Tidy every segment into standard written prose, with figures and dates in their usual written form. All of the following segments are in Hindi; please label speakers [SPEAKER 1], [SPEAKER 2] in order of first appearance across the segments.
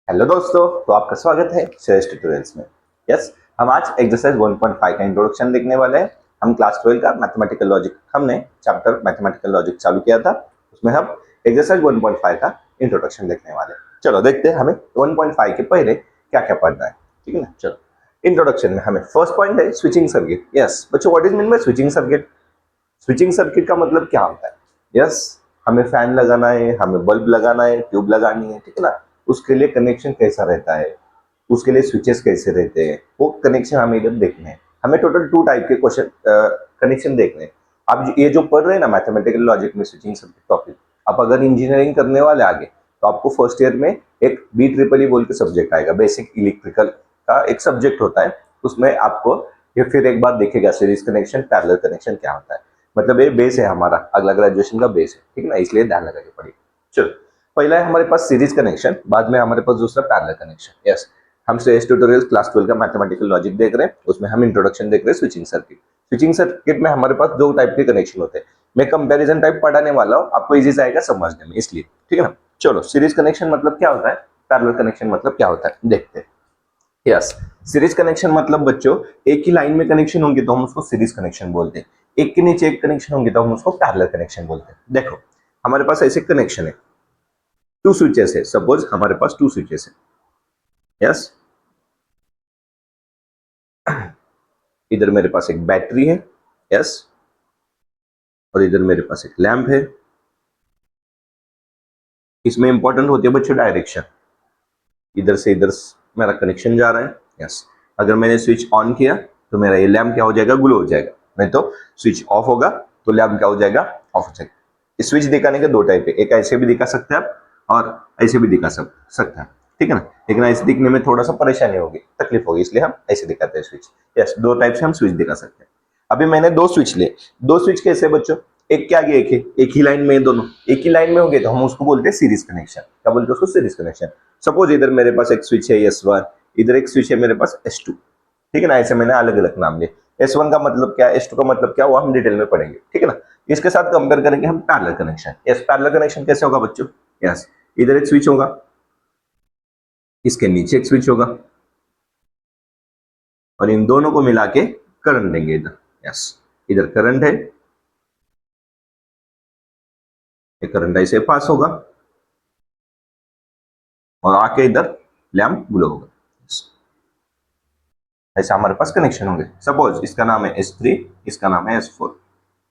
[SPEAKER 1] हेलो दोस्तों, तो आपका स्वागत है श्रेष्ठ ट्यूटोरियल्स में। यस, हम आज एक्सरसाइज 1.5 का इंट्रोडक्शन देखने वाले हैं। हम क्लास 12 का मैथमेटिकल लॉजिक, हमने चैप्टर मैथमेटिकल लॉजिक चालू किया था, उसमें हम एक्सरसाइज 1.5 का इंट्रोडक्शन देखने वाले हैं। चलो देखते हैं हमें 1.5 के पहले क्या क्या पढ़ना है। ठीक है ना। चलो, इंट्रोडक्शन में हमें फर्स्ट पॉइंट है स्विचिंग सर्किट। यस बच्चों, what is mean by switching circuit? Switching circuit का मतलब क्या होता है? यस, हमें फैन लगाना है, हमें बल्ब लगाना है, ट्यूब लगानी है, ठीक है ना। उसके लिए कनेक्शन कैसा रहता है, उसके लिए स्विचेस कैसे रहते हैं, वो कनेक्शन हमें इधर देखने हैं। हमें टोटल 2 टाइप के क्वेश्चन कनेक्शन देखने हैं। आप ये जो पढ़ रहे हैं ना मैथमेटिकल लॉजिक में स्विचिंग सर्किट टॉपिक, आप अगर इंजीनियरिंग करने वाले आगे, तो आपको फर्स्ट ईयर में एक BEEE बोल के सब्जेक्ट आएगा, बेसिक इलेक्ट्रिकल का एक सब्जेक्ट होता है। उसमें आपको ये फिर एक बार देखेगा सीरीज कनेक्शन, पैरेलल कनेक्शन क्या होता है। मतलब ये बेस है हमारा, अगला ग्रेजुएशन का बेस है, ठीक है ना, इसलिए ध्यान लगा के पढ़िए। चलो, पहला है हमारे पास सीरीज कनेक्शन, बाद में हमारे पास दूसरा पैरेलल कनेक्शन। यस, हम श्रेष्ठ ट्यूटोरियल क्लास 12 का मैथमेटिकल लॉजिक देख रहे हैं, उसमें हम इंट्रोडक्शन देख रहे हैं स्विचिंग सर्किट। स्विचिंग सर्किट में हमारे पास 2 टाइप के कनेक्शन होते हैं। मैं कंपैरिजन टाइप पढ़ाने वाला हूँ, आपको इजी आएगा समझने में, इसलिए ठीक है ना। चलो, सीरीज कनेक्शन मतलब क्या होता है, पैरेलल कनेक्शन मतलब क्या होता है, देखते हैं। यस, सीरीज कनेक्शन मतलब बच्चों, एक ही लाइन में कनेक्शन होंगे तो हम उसको सीरीज कनेक्शन बोलते हैं। एक के नीचे एक कनेक्शन होंगे तो हम उसको पैरेलल कनेक्शन बोलते हैं। देखो, हमारे पास ऐसे कनेक्शन है, 2 स्विचेस है, सपोज हमारे पास 2 स्विचेस है। यस, इधर मेरे पास एक बैटरी है। यस, और इधर मेरे पास एक लैंप है। इसमें इंपॉर्टेंट होती है बच्चों डायरेक्शन, इधर से इधर मेरा कनेक्शन जा रहा है। यस, अगर मैंने स्विच ऑन किया तो मेरा ये लैंप क्या हो जाएगा, ग्लो हो जाएगा। नहीं तो स्विच ऑफ होगा तो लैंप क्या हो जाएगा, ऑफ हो जाएगा। स्विच दिखाने के 2 टाइप है, एक ऐसे भी दिखा सकते हैं आप और ऐसे भी दिखा सकते हैं, ठीक है ना। लेकिन ऐसे दिखने में थोड़ा सा परेशानी होगी, तकलीफ होगी, इसलिए हम ऐसे दिखाते हैं स्विच। यस, 2 टाइप से हम स्विच दिखा सकते हैं। अभी मैंने 2 स्विच लिए, 2 स्विच कैसे बच्चों, एक के आगे एक है, एक ही लाइन में, दोनों एक ही लाइन में हो गए तो हम उसको बोलते हैं सीरीज कनेक्शन। क्या बोलते हैं उसको, सीरीज कनेक्शन। सपोज इधर मेरे पास एक स्विच है S1, इधर एक स्विच है मेरे पास S2, ठीक है ना। ऐसे मैंने अलग अलग नाम लिए। S1 का मतलब क्या, S2 का मतलब क्या, वो हम डिटेल में पढ़ेंगे, ठीक है ना। इसके साथ कंपेयर करेंगे हम parallel connection. Yes, parallel connection कैसे होगा बच्चों, यस, इधर एक स्विच होगा, इसके नीचे एक स्विच होगा, और इन दोनों को मिला के करंट देंगे इधर। यस, इधर करंट है, ये करंट ऐसे पास होगा और आके इधर लैंप ग्लो होगा। ऐसा हमारे पास कनेक्शन होंगे। सपोज इसका नाम है S3, इसका नाम है S4,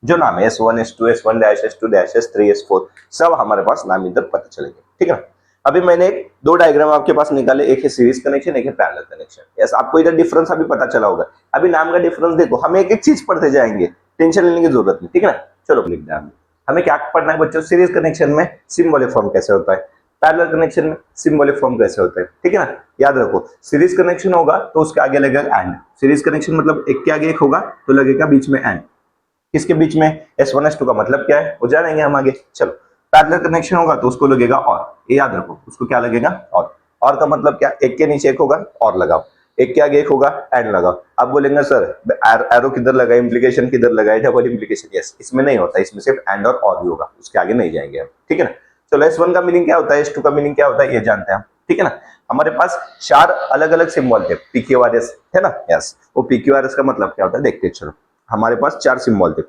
[SPEAKER 1] जो नाम है S1 S2 S1 dash S2 dash S3 S4, सब हमारे पास नाम इधर पता चलेंगे, ठीक है ना। अभी मैंने 2 डायग्राम आपके पास निकाले, एक है सीरीज कनेक्शन, एक है पैरेलल कनेक्शन। यस, आपको इधर डिफरेंस अभी पता चला होगा। अभी नाम का डिफरेंस देखो, हम एक एक चीज पढ़ते जाएंगे, टेंशन लेने की जरूरत नहीं, ठीक है ना। चलो लिख दिया। हमें क्या पढ़ना है बच्चों, सीरीज कनेक्शन में सिंबॉलिक फॉर्म कैसे होता है, पैरेलल कनेक्शन में सिंबॉलिक फॉर्म कैसे होता है, ठीक है ना। याद रखो, सीरीज कनेक्शन होगा तो उसके आगे लगेगा एंड। सीरीज कनेक्शन मतलब एक के आगे एक होगा तो लगेगा बीच में एंड। किसके बीच में, S1 S2 का मतलब क्या है वो जानेंगे हम आगे। चलो, पैरेलल कनेक्शन होगा तो उसको लगेगा और, ये याद रखो, उसको क्या लगेगा, और का मतलब क्या, एक के नीचे एक होगा और लगाओ, एक के आगे एक होगा एंड लगाओ। अब बोलेंगे सर एरो किधर लगा, इम्प्लीकेशन किधर लगा, डबल इम्प्लीकेशन। यस, इसमें नहीं होता, इसमें सिर्फ एंड और ही होगा, उसके आगे नहीं जाएंगे हम, ठीक है ना। चलो, S1 का मीनिंग क्या होता है, S2 का मीनिंग क्या होता है, ये जानते हैं हम, ठीक है ना। हमारे पास 4 अलग अलग सिंबल थे, PQRS है ना। यस, वो PQRS का मतलब क्या होता है देखते हैं। चलो, हमारे पास 4 सिंबल थे,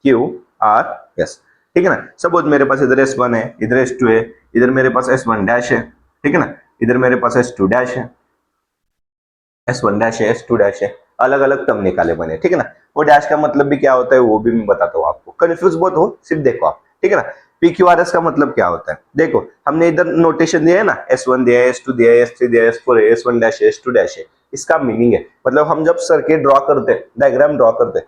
[SPEAKER 1] PQRS, ठीक है ना। सपोज मेरे पास इधर S1 है, इधर S2 है, इधर मेरे पास S1 डैश है, ठीक है ना, इधर मेरे पास S2 डैश है, S1 डैश है, S2 डैश है, अलग अलग टर्म निकाले मैंने, ठीक है ना। वो डैश का मतलब भी क्या होता है वो भी मैं बताता हूँ आपको, कंफ्यूज बहुत हो सिर्फ देखो आप, ठीक है ना। PQRS का मतलब क्या होता है, देखो हमने इधर नोटेशन दिया है ना, S1 दिया है, S2 दिया है, S3 दिया है, S4 है, S1 डैश है, S2 डैश है। इसका मीनिंग है, मतलब हम जब सर्किट ड्रॉ करते, डायग्राम ड्रॉ करते,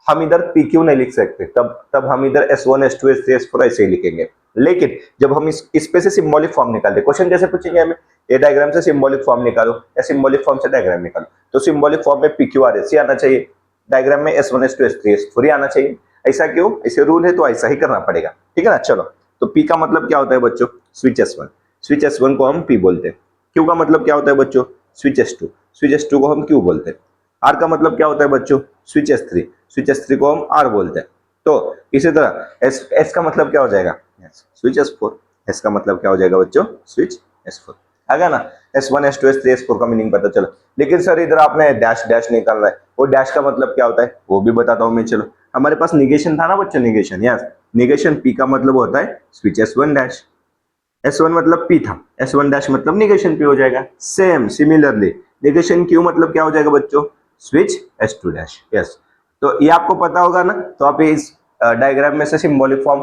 [SPEAKER 1] हम इधर PQ नहीं लिख सकते, तब हम इधर S1 S2 S3 S4 ऐसे ही लिखेंगे। लेकिन जब हम इस पे से सिंबॉलिक फॉर्म निकालते, क्वेश्चन कैसे पूछेंगे हमें, ये डायग्राम से सिंबॉलिक फॉर्म निकालो या सिंबॉलिक फॉर्म से डायग्राम निकालो, तो सिंबॉलिक फॉर्म में PQRS आना चाहिए, डायग्राम में S1 S2 S3 S4 आना चाहिए। ऐसा क्यों, ऐसे रूल है तो ऐसा ही करना पड़ेगा, ठीक है ना। चलो, तो P का मतलब क्या होता है बच्चों, स्विच S1, स्विच S1 को हम P बोलते हैं। Q का मतलब क्या होता है बच्चों, स्विच S2, स्विच S2 को हम Q बोलते हैं। R का मतलब क्या होता है बच्चों, स्विच S3, स्विच S3 को हम R बोलते हैं। तो इसी तरह S का मतलब क्या हो जाएगा, स्विच S4, S का मतलब क्या हो जाएगा बच्चों, स्विच S4। आ गया ना। S1 S2 S3 S4 का मीनिंग पता चला। लेकिन सर इधर आपने डैश डैश निकालना है, वो डैश का मतलब क्या होता है वो भी बताता हूँ मैं। चलो हमारे पास निगेशन था ना बच्चों, निगेशन, यस निगेशन P का मतलब होता है स्विच S1 डैश। S1 मतलब P था, S1 डैश मतलब निगेशन P हो जाएगा। सेम सिमिलरली निगेशन Q मतलब क्या हो जाएगा बच्चों, स्विच S2 डैश। यस, तो ये आपको पता होगा ना, तो आप इस डायग्राम में से सिंबॉलिक फॉर्म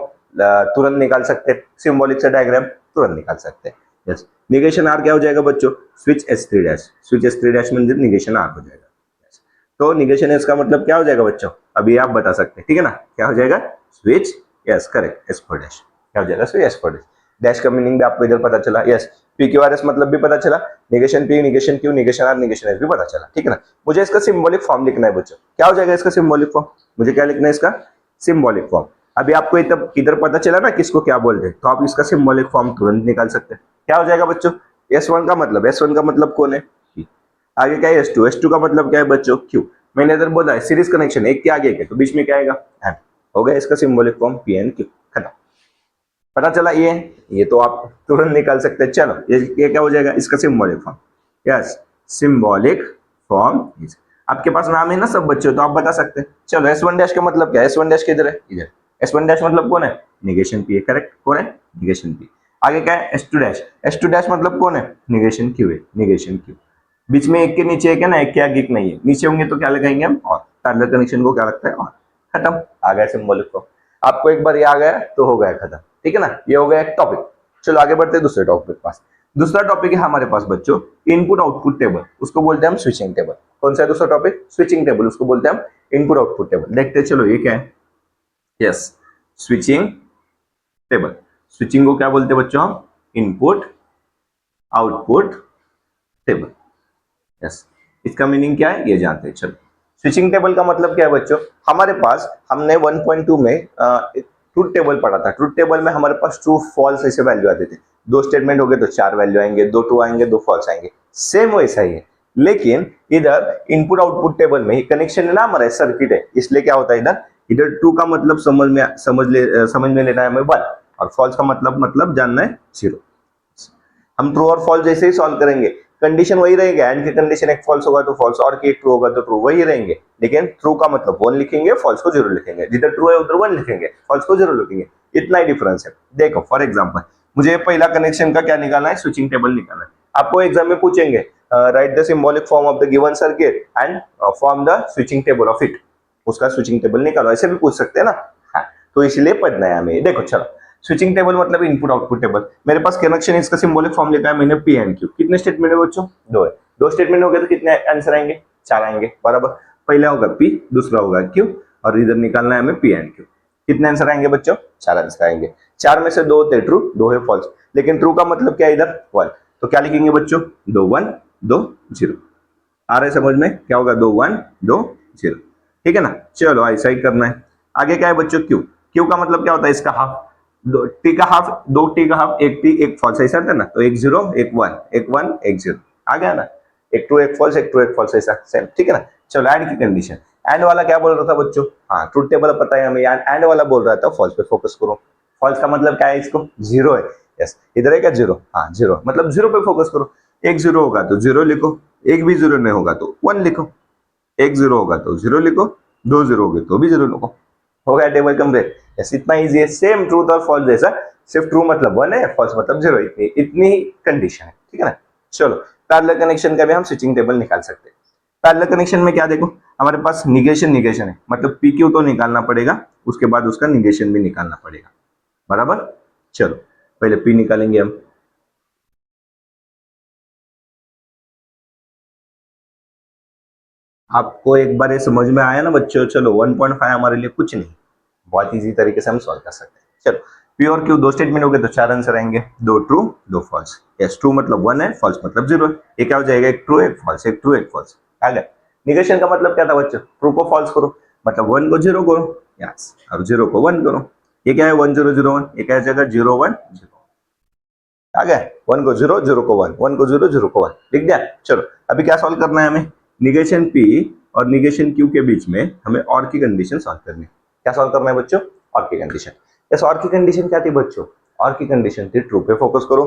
[SPEAKER 1] तुरंत निकाल सकते हैं, सिंबॉलिक से डायग्राम तुरंत निकाल सकते हैं। यस, निगेशन R क्या हो जाएगा बच्चों, switch S3 dash, switch S3 dash म्हणजे निगेशन R हो जाएगा। yes. तो निगेशन S का मतलब क्या हो जाएगा बच्चों, अभी आप बता सकते हैं, ठीक है ना, क्या हो जाएगा, switch, yes correct, S4 dash, क्या हो जाएगा, स्विच S4 डैश। डैश का मीनिंग भी आपको इधर पता चला। यस, PQRS मतलब भी पता चला, negation P, negation Q, negation R, negation S भी पता चला, ठीक है ना। मुझे इसका सिंबॉलिक फॉर्म लिखना है बच्चों, क्या हो जाएगा इसका सिंबॉलिक फॉर्म, मुझे क्या लिखना है इसका सिंबॉलिक फॉर्म। अभी आपको इधर पता चला ना किसको क्या बोलते हैं, तो आप इसका सिंबॉलिक फॉर्म तुरंत निकाल सकते हैं। क्या हो जाएगा बच्चों, S1 का मतलब, S1 का मतलब कौन है, P। आगे क्या है S2, S2 का मतलब क्या है बच्चों, Q। मैंने इधर बोला है सीरीज कनेक्शन, एक के आगे के, तो बीच में क्या आएगा, एंड। हो गया इसका symbolic form P and Q, खत्म। पता चला ये तो आप तुरंत निकाल सकते हैं। चलो ये क्या हो जाएगा इसका symbolic form, yes symbolic form. आपके पास नाम है ना सब बच्चों, तो आप बता सकते हैं। चलो S1 डैश का मतलब क्या है, S1 डैश किधर है, इधर। S1 डैश मतलब कौन है, निगेशन P है, करेक्ट, कौन है, निगेशन P। आगे क्या है S2 डैश, S2 डैश मतलब कौन है, निगेशन Q है, निगेशन Q। बीच में एक के नीचे एक है ना, एक के आगे एक नहीं है, नीचे होंगे तो क्या लगाएंगे हम, और पैरेलल कनेक्शन को क्या लगता है, और। खत्म, आ गया सिंबॉलिक फॉर्म। आपको एक बार ये आ गया तो हो गया खत्म, ठीक है ना, ये हो गया एक टॉपिक। चलो आगे बढ़ते हैं दूसरे टॉपिक के पास। दूसरा टॉपिक है हमारे पास बच्चों इनपुट आउटपुट टेबल, उसको बोलते हैं हम स्विचिंग टेबल। कौन सा है दूसरा टॉपिक, स्विचिंग टेबल, उसको बोलते हैं हम इनपुट आउटपुट टेबल। देखते हैं चलो ये क्या है, यस स्विचिंग टेबल। स्विचिंग को क्या बोलते हैं बच्चों हम, इनपुट आउटपुट टेबल। यस, इसका मीनिंग क्या है ये जानते हैं। चलो स्विचिंग टेबल का मतलब क्या है बच्चों, हमारे पास हमने 1.2 में ट्रूथ टेबल पढ़ा था। ट्रूथ टेबल में हमारे पास ट्रू फॉल्स ऐसे वैल्यू आते थे, दो स्टेटमेंट हो गए तो 4 वैल्यू आएंगे, दो ट्रू आएंगे, दो फॉल्स आएंगे, सेम वैसा ही है। लेकिन इधर इनपुट आउटपुट टेबल में कनेक्शन है ना हमारा, सर्किट है, इसलिए क्या होता है इधर ट्रू का मतलब समझ में लेना है हमें 1, और फॉल्स का मतलब जानना है 0। हम ट्रू और फॉल्स जैसे ही सॉल्व करेंगे, कंडीशन वही रहेगा, एंड की कंडीशन एक फॉल्स होगा तो फॉल्स, और की एक ट्रू होगा तो ट्रू, वही रहेंगे। लेकिन ट्रू का मतलब 1 लिखेंगे, फॉल्स को 0 लिखेंगे, जिधर ट्रू है उधर 1 लिखेंगे, फॉल्स को 0 लिखेंगे, इतना ही डिफरेंस है। देखो फॉर एग्जांपल मुझे पहला कनेक्शन का क्या निकालना है, स्विचिंग टेबल निकालना है। आपको एग्जाम में पूछेंगे right the symbolic form of the given circuit and form the switching table of it, उसका स्विचिंग टेबल निकालो, ऐसे भी पूछ सकते हैं ना। हाँ, तो इसलिए पढ़ना है हमें। देखो चलो स्विचिंग टेबल मतलब इनपुट आउटपुट टेबल। मेरे पास कनेक्शन इसका सिंबॉलिक फॉर्म लिखा है मैंने P एंड Q। कितने स्टेटमेंट है बच्चों, 2 है। 2 स्टेटमेंट हो गए तो कितने आंसर आएंगे, 4 आएंगे, बराबर। पहला होगा P, दूसरा होगा Q, और इधर निकालना है हमें P एंड Q। कितने आंसर आएंगे बच्चों, 4 आंसर आएंगे। 4 में से 2 होते ट्रू, 2 है फॉल्स। लेकिन ट्रू का मतलब क्या है इधर 1, तो क्या लिखेंगे बच्चों, 2 1 2 0। आ रहा है समझ में, क्या होगा 2 1 2 0, ठीक है ना। चलो ऐसा ही करना है। आगे क्या है बच्चों Q। Q का मतलब क्या होता है, इसका हाफ, टी का हाफ, 2 टी का हाफ, एक टी एक फॉल्स, ऐसा था ना, तो एक 0 एक 1 एक 1 एक 0 आ गया ना, एक ट्रू एक फॉल्स, एक ट्रू एक फॉल्स, ऐसा सेम, ठीक है ना। चलो एंड की कंडीशन, एंड वाला क्या बोल रहा था बच्चों, हाँ ट्रूथ टेबल पता है हमें, एंड वाला बोल रहा था फॉल्स पे फोकस करो। फॉल्स का मतलब क्या है, इसको 0 है, यस इधर है क्या 0, हाँ 0 मतलब 0 पे फोकस करो। एक 0 होगा तो 0 लिखो, एक भी 0 नहीं होगा तो 1 लिखो, एक 0 होगा तो 0 लिखो, 2 0 हो गए तो भी 0 लिखो, हो गया टेबल कंप्लीट। यस इतना इजी है, सेम ट्रूथ और फॉल्स जैसा, सिर्फ ट्रू मतलब 1 है, फॉल्स मतलब 0, इतनी कंडीशन है, ठीक है ना। चलो पैरेलल कनेक्शन का भी हम स्विचिंग टेबल निकाल सकते हैं। पैरेलल कनेक्शन में क्या देखो, हमारे पास निगेशन है, मतलब PQ तो निकालना पड़ेगा, उसके बाद उसका निगेशन भी निकालना पड़ेगा, बराबर। चलो पहले P निकालेंगे हम। आपको एक बार ये समझ में आया ना बच्चों, चलो 1.5 हमारे लिए कुछ नहीं, बहुत इजी तरीके से हम सॉल्व कर सकते हैं। चलो P और Q 2 स्टेटमेंट हो गए तो 4 आंसर आएंगे, 2 ट्रू 2 फॉल्स। यस ट्रू मतलब 1 है, फॉल्स मतलब 0 है। ये क्या हो जाएगा, एक ट्रू एक फॉल्स, एक ट्रू एक फॉल्स आ गया। निगेशन का मतलब क्या था बच्चों, ट्रू को फॉल्स करो, मतलब 1 को 0 करो, यस और 0 को 1 करो। ये क्या है 1 0 0 1, ये क्या हो जाएगा 0 1 0 आ गया। 1 को 0 0 को 1, 1 को 0 0 को 1 लिख दिया। चलो अभी क्या सॉल्व करना है हमें, निगेशन P और निगेशन Q के बीच में हमें और की कंडीशन सॉल्व करनी है। क्या सॉल्व करना है बच्चों, और की कंडीशन। यस और की कंडीशन क्या थी बच्चों, और की कंडीशन थी ट्रू पे फोकस करो,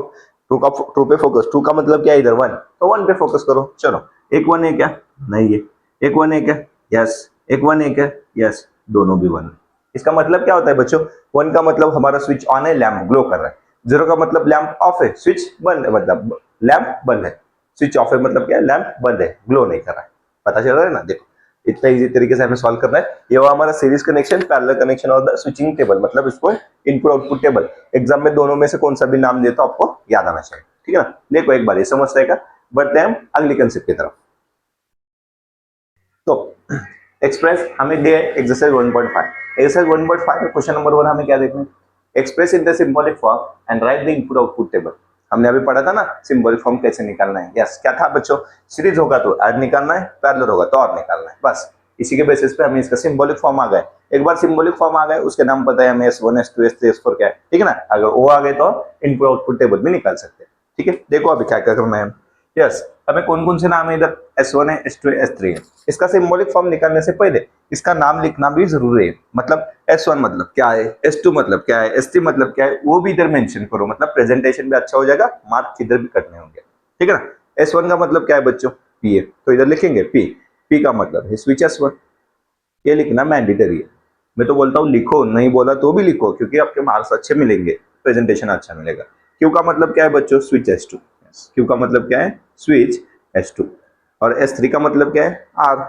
[SPEAKER 1] ट्रू पे फोकस, ट्रू का मतलब क्या है इधर 1, तो 1 पे फोकस करो। चलो एक 1 है क्या, नहीं है। एक 1 है क्या, यस। एक 1 है क्या, यस। दोनों भी 1। इसका मतलब क्या होता है बच्चों, 1 का मतलब हमारा स्विच ऑन है, लैंप ग्लो कर रहा है। 0 का मतलब लैंप ऑफ है, स्विच बंद है, मतलब लैंप बंद है। स्विच ऑफ है मतलब क्या है, लैंप बंद है, ग्लो नहीं कर रहा है। पता चल रहा है ना, देखो इतना इजी तरीके से हमें सॉल्व करना है। ये वो हमारा सीरीज कनेक्शन, पैरेलल कनेक्शन और द स्विचिंग टेबल, मतलब इसको इनपुट आउटपुट टेबल। एग्जाम में दोनों में से कौन सा भी नाम दे तो आपको याद आना चाहिए, ठीक है ना। देखो एक बार ये समझ रहेगा, बढ़ते हैं हम अगली कंसेप्ट की तरफ। तो एक्सप्रेस हमें दिया है एक्सरसाइज 1.5। एक्सरसाइज 1.5 में क्वेश्चन नंबर 1 हमें क्या देखना है, express in the symbolic form and right the input output table. हमने अभी पढ़ा था ना सिंबॉलिक फॉर्म कैसे निकालना है। यस, क्या था बच्चों, सीरीज होगा तो ऐड निकालना है, पैरेलल होगा तो और निकालना है, बस इसी के बेसिस पे हमें इसका सिंबॉलिक फॉर्म आ गए। एक बार सिंबॉलिक फॉर्म आ गए, उसके नाम पता है हमें S1 S2 S3 S4 क्या है, ठीक है ना। अगर वो आ गए तो इनपुट आउटपुट टेबल भी निकाल सकते हैं, ठीक है। देखो अभी क्या क्या करना है। यस, हमें कौन कौन से नाम है इधर, S1 है S2 है S3 है। इसका सिंबॉलिक फॉर्म निकालने से पहले इसका नाम लिखना भी जरूरी है। मतलब S1 मतलब क्या है, S2 मतलब क्या है, S3 मतलब क्या है, वो भी इधर मेंशन करो, मतलब प्रेजेंटेशन भी अच्छा हो जाएगा, मार्क इधर भी कटने होंगे, ठीक है ना। S1 का मतलब क्या है बच्चों, P है, तो इधर लिखेंगे P। P का मतलब है स्विच S1, ये लिखना मैंडेटरी है। मैं तो बोलता हूँ लिखो, नहीं बोला तो भी लिखो, क्योंकि आपके मार्क्स अच्छे मिलेंगे, प्रेजेंटेशन अच्छा मिलेगा। क्यू का मतलब क्या है बच्चों, स्विच S2। क्यू का मतलब क्या है, स्विच S2। और S3 का मतलब क्या है, आर।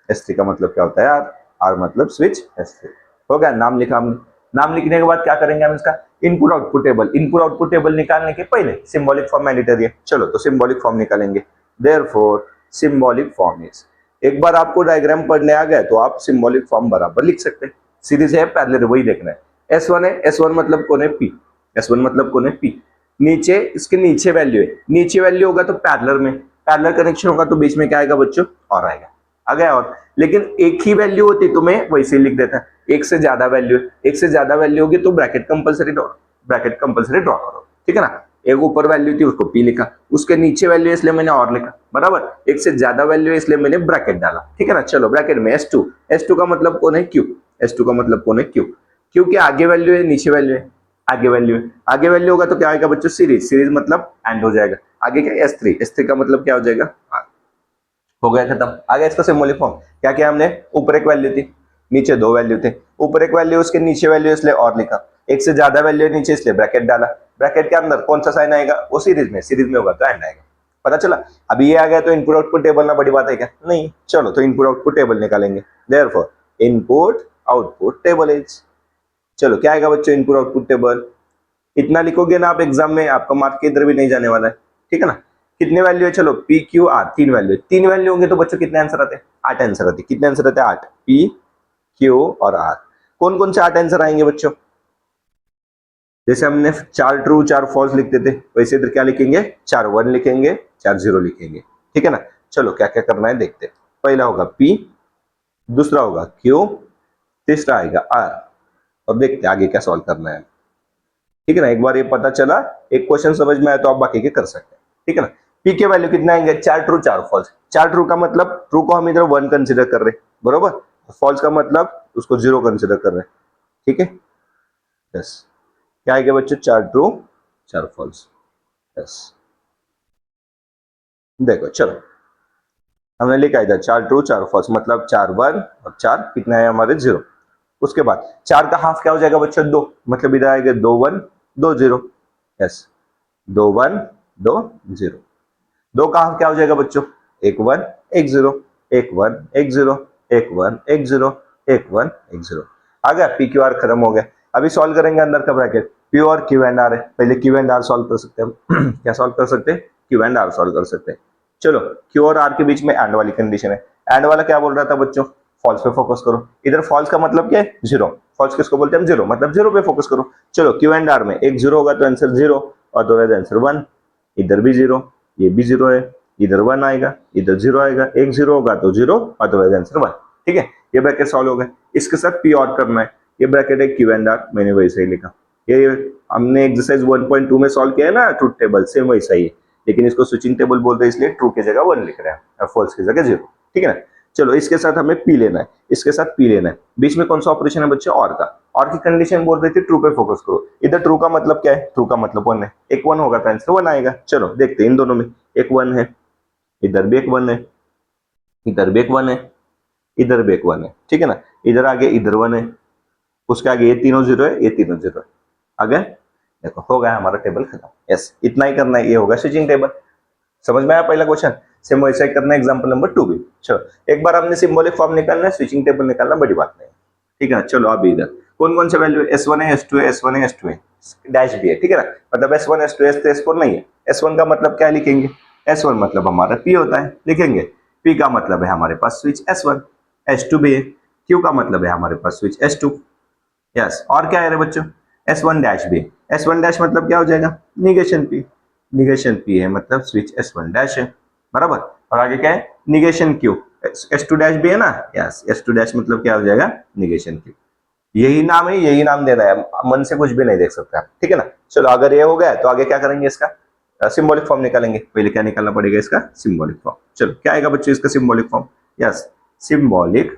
[SPEAKER 1] S3 का मतलब क्या होता है, आर। आर मतलब स्विच S3। हो गया, नाम लिखा हमने। नाम लिखने के बाद क्या करेंगे हम, इसका input output table. Input output table निकालने के पहले सिंबॉलिक फॉर्म मैंडेटरी है। चलो तो सिंबॉलिक फॉर्म निकालेंगे। देयरफॉर सिंबॉलिक फॉर्म इज, एक बार आपको डायग्राम पढ़ने आ गया तो आप सिंबॉलिक फॉर्म बराबर लिख सकते हैं। सीरीज है, पैरेलल वही देखना है। S1 है, S1 मतलब कौन है, P। S1 मतलब कौन है, P। नीचे इसके नीचे वैल्यू है, नीचे वैल्यू होगा तो पैरेलल में, पैरेलल कनेक्शन होगा तो बीच में क्या आएगा बच्चों, और आएगा। आ गया और, लेकिन एक ही वैल्यू होती तो मैं वैसे ही लिख देता। एक से ज्यादा वैल्यू है, एक से ज्यादा वैल्यू होगी तो ब्रैकेट कंपलसरी ड्रॉ करो, ठीक है ना। एक ऊपर वैल्यू थी उसको P लिखा, उसके नीचे वैल्यू इसलिए मैंने और लिखा, बराबर। एक से ज्यादा वैल्यू इसलिए मैंने ब्रैकेट डाला, ठीक है ना। चलो ब्रैकेट में S2, S2 का मतलब कौन है, Q। S2 का मतलब कौन है, Q। Q के आगे वैल्यू है, नीचे वैल्यू है, आगे वैल्यू है। आगे वैल्यू होगा तो क्या आएगा बच्चों, सीरीज। सीरीज मतलब एंड हो जाएगा। आगे क्या, S3। S3 का मतलब क्या हो जाएगा, R। हो गया खत्म। आ गया इसका सिंबॉलिक फॉर्म। क्या किया हमने, ऊपर एक वैल्यू थी, नीचे दो वैल्यू थे। ऊपर एक वैल्यू, उसके नीचे वैल्यू इसलिए और लिखा। एक से ज्यादा वैल्यू है नीचे इसलिए ब्रैकेट डाला। ब्रैकेट के अंदर कौन सा साइन आएगा, वो सीरीज में, सीरीज में होगा तो एंड आएगा। पता चला। अभी ये आ गया तो इनपुट आउटपुट टेबल ना बड़ी बात है क्या, नहीं। चलो तो इनपुट आउटपुट टेबल निकालेंगे। Therefore input output table is, चलो क्या आएगा बच्चों, इनपुट आउटपुट टेबल। इतना लिखोगे ना आप एग्जाम में, आपका मार्क इधर भी नहीं जाने वाला है, ठीक है ना। कितने वैल्यू है, चलो P Q R, तीन वैल्यू है। तीन वैल्यू होंगे तो बच्चों कितने आंसर आते हैं, 8 आंसर आते हैं। कितने आंसर आते हैं, 8। P Q और R, कौन कौन से 8 आंसर आएंगे बच्चों, जैसे हमने 4 ट्रू 4 फॉल्स लिखते थे, वैसे इधर क्या लिखेंगे, 4 1 लिखेंगे, 4 0 लिखेंगे, ठीक है ना। चलो क्या क्या करना है देखते हैं। पहला होगा P, दूसरा होगा Q, तीसरा आएगा R, और देखते हैं आगे क्या सॉल्व करना है, ठीक है ना। एक बार ये पता चला, एक क्वेश्चन समझ में आया तो आप बाकी के कर सकते हैं, ठीक है ना। P के वैल्यू कितने आएंगे, 4 ट्रू 4 फॉल्स। 4 ट्रू का मतलब ट्रू को हम इधर 1 कंसीडर कर रहे हैं, बरोबर। फॉल्स का मतलब उसको 0 कंसीडर कर रहे हैं, ठीक है। यस, क्या आएगा बच्चों, 4 ट्रू 4 फॉल्स। यस, देखो चलो हमने लिखा इधर 4 ट्रू 4 फॉल्स, मतलब 4 1 और 4 कितना है हमारे 0। उसके बाद 4 का हाफ क्या हो जाएगा बच्चों, 2, मतलब इधर आएगा 2 1 2 0। यस, 2 1 2 0। 2 का हाफ क्या हो जाएगा बच्चों, 1 1 1 0, 1 1 1 0, 1 1 1 0, 1 1 1 0। आ गया, P Q R खत्म हो गया। अभी सॉल्व करेंगे अंदर का ब्रैकेट, P और Q एंड R है। पहले Q एंड R सॉल्व कर सकते हैं क्या सॉल्व कर सकते हैं, Q एंड R सॉल्व कर सकते हैं। चलो Q और R के बीच में एंड वाली कंडीशन है। एंड वाला क्या बोल रहा था बच्चों, फॉल्स पे फोकस करो। इधर फॉल्स का मतलब क्या है, 0। फॉल्स किसको बोलते हैं हम, 0, मतलब 0 पे फोकस करो। चलो Q एंड R में एक 0 होगा तो आंसर 0, और दो आंसर 1। इधर भी 0, ये भी 0 है, इधर 1 आएगा, इधर 0 आएगा। एक 0 होगा तो 0, अदरवाइज आंसर 1, ठीक है। ये ब्रैकेट सॉल्व हो गए। इसके साथ P और करना है। ये ब्रैकेट है Q एंड R, मैंने वैसे ही लिखा। ये हमने एक्सरसाइज 1.2 में सॉल्व किया है ना, ट्रूथ टेबल, सेम वैसा ही है, लेकिन इसको स्विचिंग टेबल बोलते हैं, इसलिए ट्रू की जगह 1 लिख रहे हैं और फॉल्स की जगह 0, ठीक है ना। चलो इसके साथ हमें पी लेना है, इसके साथ पी लेना है, बीच में कौन सा ऑपरेशन है बच्चों, और का। और की कंडीशन बोल रही थी ट्रू पे फोकस करो। इधर ट्रू का मतलब क्या है, ट्रू का मतलब 1 है, एक 1 होगा तो आंसर 1 आएगा। चलो देखते हैं इन दोनों में, एक 1 है, इधर भी एक 1 है, इधर भी एक 1 है, इधर भी एक 1 है, ठीक है ना। इधर आगे इधर 1 है, उसके आगे ये तीनों 0 है, ये तीनों 0 है। आगे देखो हो गया हमारा टेबल खत्म। यस, इतना ही करना है, ये होगा स्विचिंग टेबल। समझ में आया पहला क्वेश्चन। सेम वैसा ही करना है एग्जांपल नंबर 2 भी। चलो एक बार हमने सिंबॉलिक फॉर्म निकालना है, स्विचिंग टेबल निकालना बड़ी बात नहीं है, ठीक है। चलो अभी इधर कौन कौन से वैल्यू है, S1 है, S2 है, S1 है, S2 है, डैश भी है, ठीक है ना। मतलब S1 S2 S3 S4 नहीं है। S1 का मतलब क्या लिखेंगे, S1 मतलब हमारा P होता है, लिखेंगे। P का मतलब है हमारे पास स्विच S1, S2 भी है, Q का मतलब है हमारे पास स्विच S2। यस, और क्या है रे बच्चों, S1 डैश भी। S1 डैश मतलब क्या हो जाएगा, निगेशन P, निगेशन P है मतलब स्विच S1 डैश है, बराबर। और आगे क्या है, निगेशन Q, S2 डैश भी है ना। यस, S2 डैश मतलब क्या हो जाएगा, निगेशन Q। यही नाम है, यही नाम देना है, मन से कुछ भी नहीं देख सकते आप, ठीक है ना। चलो अगर ये हो गया तो आगे क्या करेंगे, इसका सिंबॉलिक फॉर्म निकालेंगे। पहले क्या निकालना पड़ेगा, इसका सिंबॉलिक फॉर्म। चलो क्या आएगा बच्चों इसका symbolic form, yes symbolic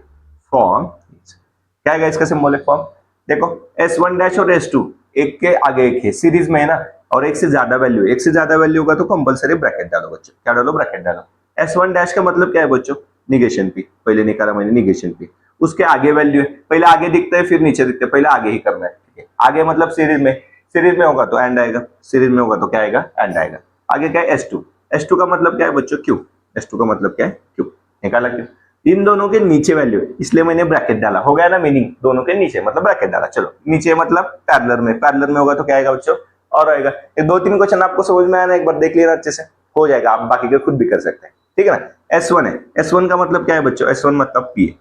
[SPEAKER 1] form, क्या आएगा इसका सिंबॉलिक फॉर्म। देखो S1 डैश और S2 एक के आगे एक है, सीरीज में है ना, और एक से ज्यादा वैल्यू, एक से ज्यादा वैल्यू होगा तो कंपलसरी ब्रैकेट डालो बच्चों, क्या डालो, ब्रैकेट डालो। S1 डैश का मतलब क्या है बच्चों, निगेशन P, पहले निकाला मैंने निगेशन P। उसके आगे वैल्यू है, पहले आगे दिखता है फिर नीचे दिखता है, पहले आगे ही करना है, ठीक है। आगे मतलब सीरीज में, सीरीज में होगा तो एंड आएगा, सीरीज में होगा तो क्या आएगा, एंड आएगा। आगे क्या है S2, S2 का मतलब क्या है बच्चों, Q, S2 का मतलब क्या है, Q, निकाला Q। इन दोनों के नीचे वैल्यू है इसलिए मैंने ब्रैकेट डाला, हो गया ना मीनिंग, दोनों के नीचे मतलब ब्रैकेट डाला। चलो नीचे मतलब पैरेलल में, पैरेलल में होगा तो क्या आएगा बच्चों, और आएगा। ये 2-3 क्वेश्चन आपको समझ में आया ना, एक बार देख लेना अच्छे से, हो जाएगा, आप बाकी के खुद भी कर सकते हैं, ठीक है ना। S1 है, S1 का मतलब क्या है बच्चों, S1 मतलब P है,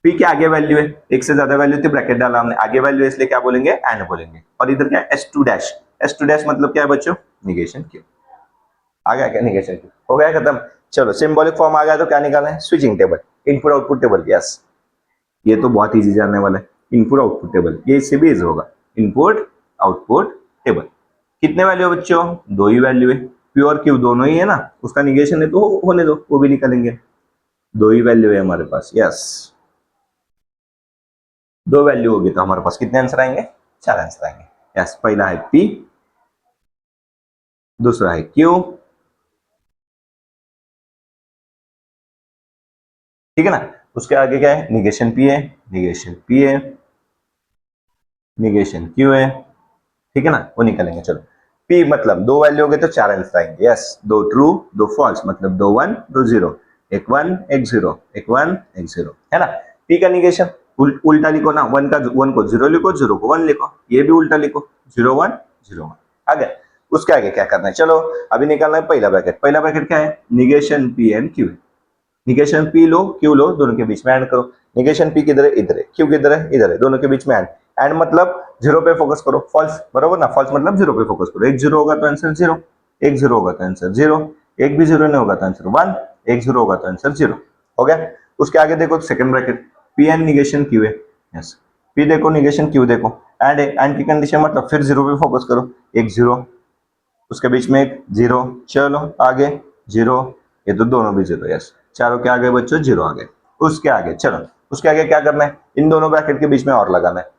[SPEAKER 1] P के आगे वैल्यू है, एक से ज्यादा वैल्यू थी, ब्रैकेट डाला हमने, आगे वैल्यू इसलिए क्या बोलेंगे, एंड बोलेंगे। और इधर क्या है S2 डैश, S2 डैश मतलब क्या है बच्चों, निगेशन Q। आ गया क्या, निगेशन Q, हो गया खत्म। चलो सिंबॉलिक फॉर्म आ गया तो क्या निकालना है, switching table, input output table. Yes, ये तो बहुत इजी जानने वाला है, इनपुट आउटपुट टेबल, ये इससे भी इजी होगा। इनपुट आउटपुट टेबल, कितने वैल्यू है बच्चों, 2 ही वैल्यू है, P और Q दोनों ही है ना, उसका निगेशन है तो होने दो, वो भी निकालेंगे। 2 ही वैल्यू है हमारे पास, यस 2 वैल्यू होगी तो हमारे पास कितने आंसर आएंगे, 4 आंसर आएंगे। यस, पहला है P, दूसरा है Q, ठीक है ना। उसके आगे क्या है, निगेशन P है, निगेशन P है, निगेशन Q है, ठीक है ना, वो निकालेंगे। चलो P मतलब 2 वैल्यू हो गए तो 4 आंसर आएंगे। यस, 2 ट्रू 2 फॉल्स मतलब 2 1 2 0, एक 1 एक 0, एक 1 एक 0, है ना। P का निगेशन उल्टा लिखो ना, 1 का 1 को 0 लिखो, 0 को 1 लिखो, ये भी उल्टा लिखो, 0 1 0 1। आगे उसके आगे क्या करना है, चलो अभी निकालना है पहला ब्रैकेट। पहला ब्रैकेट क्या है, negation P and Q, negation P low Q लो, दोनों के बीच में एंड करो। निगेशन P किधर है, इधर है, Q किधर है, इधर है, दोनों के बीच में एंड। एंड मतलब 0 पे फोकस करो, फॉल्स, बरोबर ना, फॉल्स मतलब 0 पे फोकस करो। एक 0 होगा तो आंसर 0, एक 0 होगा तो आंसर 0, एक भी 0 नहीं होगा तो आंसर 1, एक 0 होगा तो आंसर 0, हो गया। उसके आगे देखो second bracket, P and negation Q है। यस, P देखो निगेशन Q देखो, एंड है, एंड की कंडीशन मतलब फिर 0 पे फोकस करो, एक 0, उसके बीच में एक 0, चलो आगे 0, ये तो दोनों भी 0। यस, चारों के आगे बच्चों 0 आ गए। उसके आगे चलो, उसके आगे क्या करना है, इन दोनों ब्रैकेट के बीच में और लगाना है।